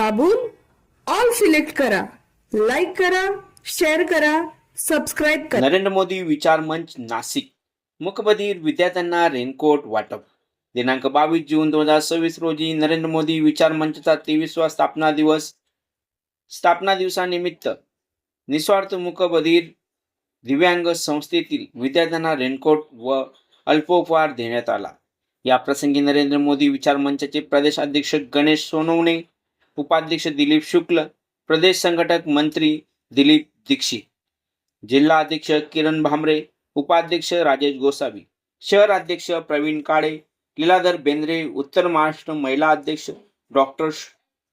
दाबून all select करा. Like करा, शेअर करा, सबस्क्राईब करा. नरेंद्र मोदी विचार मंच नाशिक. मूकबधीर विद्यार्थ्यांना रेनकोट वाटप. दिनांक 22 जून 2026 रोजी नरेंद्र मोदी विचार मंचचा 23वा स्थापना दिवसानिमित्त निस्वार्थ मूकबधीर दिव्यांग संस्थेतील विद्यार्थ्यांना रेनकोट व अल्पोपहार देण्यात आला. या प्रसंगी नरेंद्र मोदी विचार मंचाचे प्रदेश अध्यक्ष गणेश सोनवणे, उपाध्यक्ष दिलीप शुक्ल, प्रदेश संघटक मंत्री दिलीप दीक्षित, जिल्हा अध्यक्ष किरण भामरे, उपाध्यक्ष राजेश गोसावी, शहर अध्यक्ष प्रवीण काळे, लीलाधर बेंद्रे, उत्तर महाराष्ट्र महिला अध्यक्ष डॉक्टर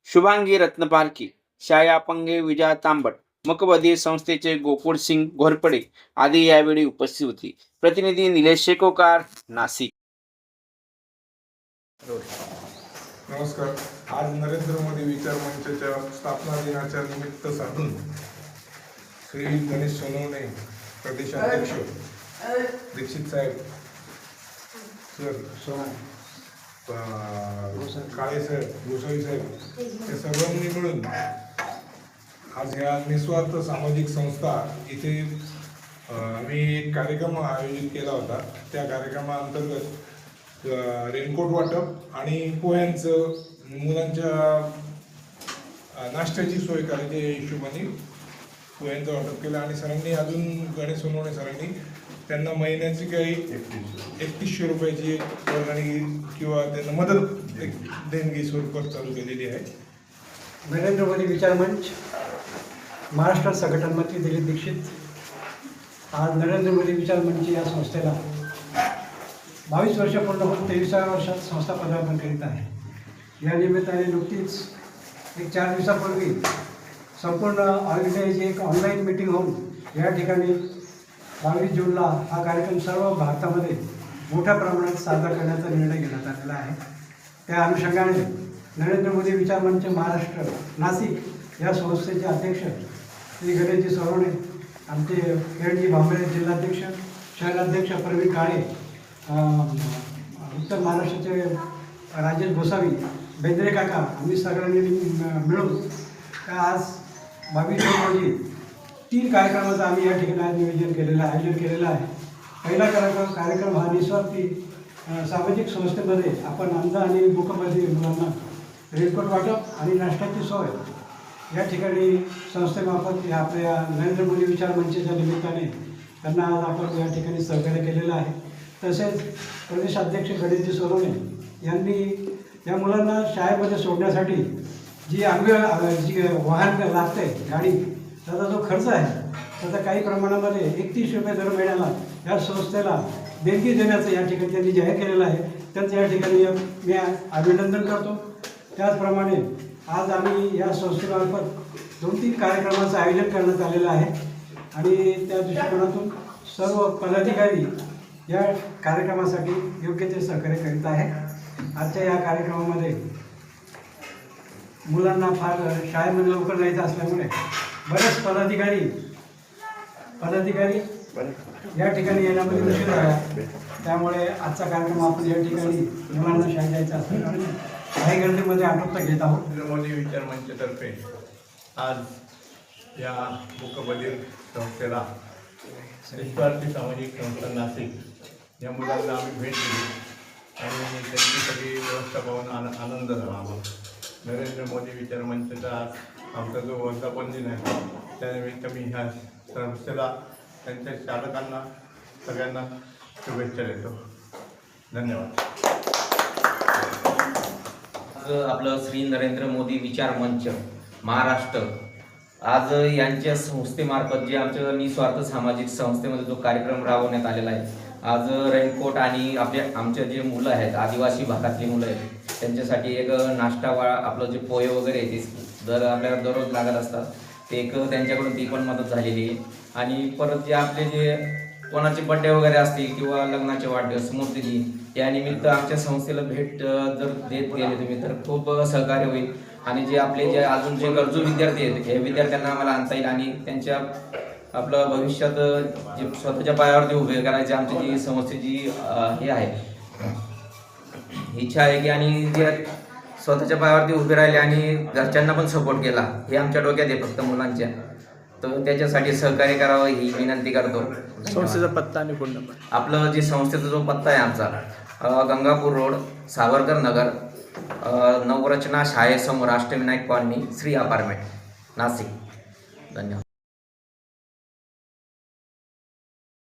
शुभांगी रत्नपारखी, शाया पंगे, विजया तांबट, मूकबधीर संस्थेचे गोकुळ सिंग घोरपडे आदी यावेळी उपस्थित होती. प्रतिनिधी निलेश शेकोकार, नाशिक. नमस्कार. आज नरेंद्र मोदी विचार मंचाच्या स्थापना दिनाच्या निमित्त साधून श्री गणेश सोनवणे, प्रदेशाध्यक्ष दीक्षित साहेब, काळे साहेब, गोसावी साहेब या सर्वांनी मिळून आज ह्या निस्वार्थ सामाजिक संस्था इथे आम्ही एक कार्यक्रम आयोजित केला होता. त्या कार्यक्रमाअंतर्गत रेनकोट वाटप आणि पोह्यांचं मुलांच्या नाश्त्याची सोय करायच्या हिशोबाने पोह्यांचं वाटप केलं. आणि सरांनी अजून गणेश सोनवणे सरांनी त्यांना महिन्याची काही 3100 रुपयाची एक वर्गणी किंवा त्यांना मदत एक देणगी स्वरूपात चालू केलेली आहे. नरेंद्र मोदी विचार मंच, महाराष्ट्र संघटन मंत्री दिलीप दीक्षित. आज नरेंद्र मोदी विचार मंच या संस्थेला 22 वर्ष पूर्ण होऊन 23व्या वर्षात संस्था पदार्पण करीत आहे. या निमित्ताने नुकतीच एक 4 दिवसापूर्वी संपूर्ण ऑल इंडियाची एक ऑनलाईन मीटिंग होऊन या ठिकाणी 22 जूनला हा कार्यक्रम सर्व भारतामध्ये मोठ्या प्रमाणात साजरा करण्याचा निर्णय घेण्यात आलेला आहे. त्या अनुषंगाने नरेंद्र मोदी विचार मंच महाराष्ट्र नाशिक या संस्थेचे अध्यक्ष श्री गणेशजी सोनवणे, आमचे किरणजी भांबरे जिल्हाध्यक्ष, शहराध्यक्ष प्रवीण काळे, उत्तर महाराष्ट्राचे राजेश गोसावी, बेंद्रे काका, आम्ही सगळ्यांनी मिळून आज 22 जून रोजी 3 कार्यक्रमाचं आम्ही या ठिकाणी आयोजन केलेलं आहे. पहिला कार्यक्रम हा निस्वार्थी सामाजिक संस्थेमध्ये आपण अंध आणि मूकबधीर मुलांना रेनकोट वाटप आणि नाश्त्याची सोय या ठिकाणी संस्थेमार्फत आपल्या नरेंद्र मोदी विचार मंचाच्या निमित्ताने त्यांना आज आपण या ठिकाणी सहकार्य केलेलं आहे. तसेच प्रदेशाध्यक्ष गणेशजी सोनवणे यांनी या मुलांना शाळेमध्ये सोडण्यासाठी जी वाहन लागते गाडी, त्याचा जो खर्च आहे त्याचा काही प्रमाणामध्ये 31 रुपये दर महिन्याला या संस्थेला देणगी देण्याचं या ठिकाणी त्यांनी जाहीर केलेलं आहे. त्यांचं या ठिकाणी मी अभिनंदन करतो. त्याचप्रमाणे आज आम्ही या संस्थेमार्फत 2-3 कार्यक्रमाचं आयोजन करण्यात आलेलं आहे आणि त्या दृष्टिकोनातून सर्व पदाधिकारी या कार्यक्रमासाठी योग्य ते सहकार्य करीत आहे. आजच्या या कार्यक्रमामध्ये मुलांना फार शाळेमध्ये लवकर जायचं असल्यामुळे बरेच पदाधिकारी या ठिकाणी येण्यामध्ये उशीर झाला. त्यामुळे आजचा कार्यक्रम आपण या ठिकाणी मुलांना शाळेत जायचं असल्यामुळे काही गर्दीमध्ये आटोपता घेत आहोत. नरेंद्र मोदी विचार मंचातर्फे आज या मूकबधीर संस्थेला निस्वार्थी सामाजिक संस्था नाशिक या मुलांना आम्ही भेट दिली आणि त्यांची सगळी व्यवस्था पाहून आनंद झाला आम्हाला. नरेंद्र मोदी विचार मंचाचा आमचा जो वर्धापन दिन आहे त्यानिमित्त मी ह्या संस्थेला त्यांच्या चालकांना सगळ्यांना शुभेच्छा देतो. धन्यवाद. आपलं श्री नरेंद्र मोदी विचार मंच महाराष्ट्र आज यांच्या संस्थेमार्फत जे आमच्या निस्वार्थ सामाजिक संस्थेमध्ये जो कार्यक्रम राबवण्यात आलेला आहे. आज रेनकोट आणि आमचे जे मुलं आहेत, आदिवासी भागातली मुलं आहेत, त्यांच्यासाठी एक नाश्ता आपलं जे पोहे वगैरे ते जर आपल्याला दररोज लागत असतात ते एक त्यांच्याकडून ती पण मदत झालेली आहे. आणि परत जे आपले जे कोणाचे बड्डे वगैरे असतील किंवा लग्नाचे वाढदिवस स्मृतिदिन या निमित्त आमच्या संस्थेला भेट जर देत गेले तुम्ही तर खूप सहकार्य होईल. आणि जे आपले जे अजून जे गरजू विद्यार्थी आहेत हे विद्यार्थ्यांना आम्हाला आणता येईल आणि त्यांच्या आपलं भविष्यात जे स्वतःच्या पायावरती उभे करायचे आमची जी संस्थेची हे आहे इच्छा आहे की आणि जे स्वतःच्या पायावरती उभे राहिले आणि घरच्यांना पण सपोर्ट केला, हे आमच्या डोक्यात आहे फक्त मुलांच्या. तर त्याच्यासाठी सहकार्य करावं ही विनंती करतो. संस्थेचा पत्ता आणि फोन नंबर. आपलं जे संस्थेचा जो पत्ता आहे आमचा Gangapur road, Savarkar Nagar, Navrachna शाळेसमोर, Ashtavinayak colony, Shri apartment, Nashik. धन्यवाद.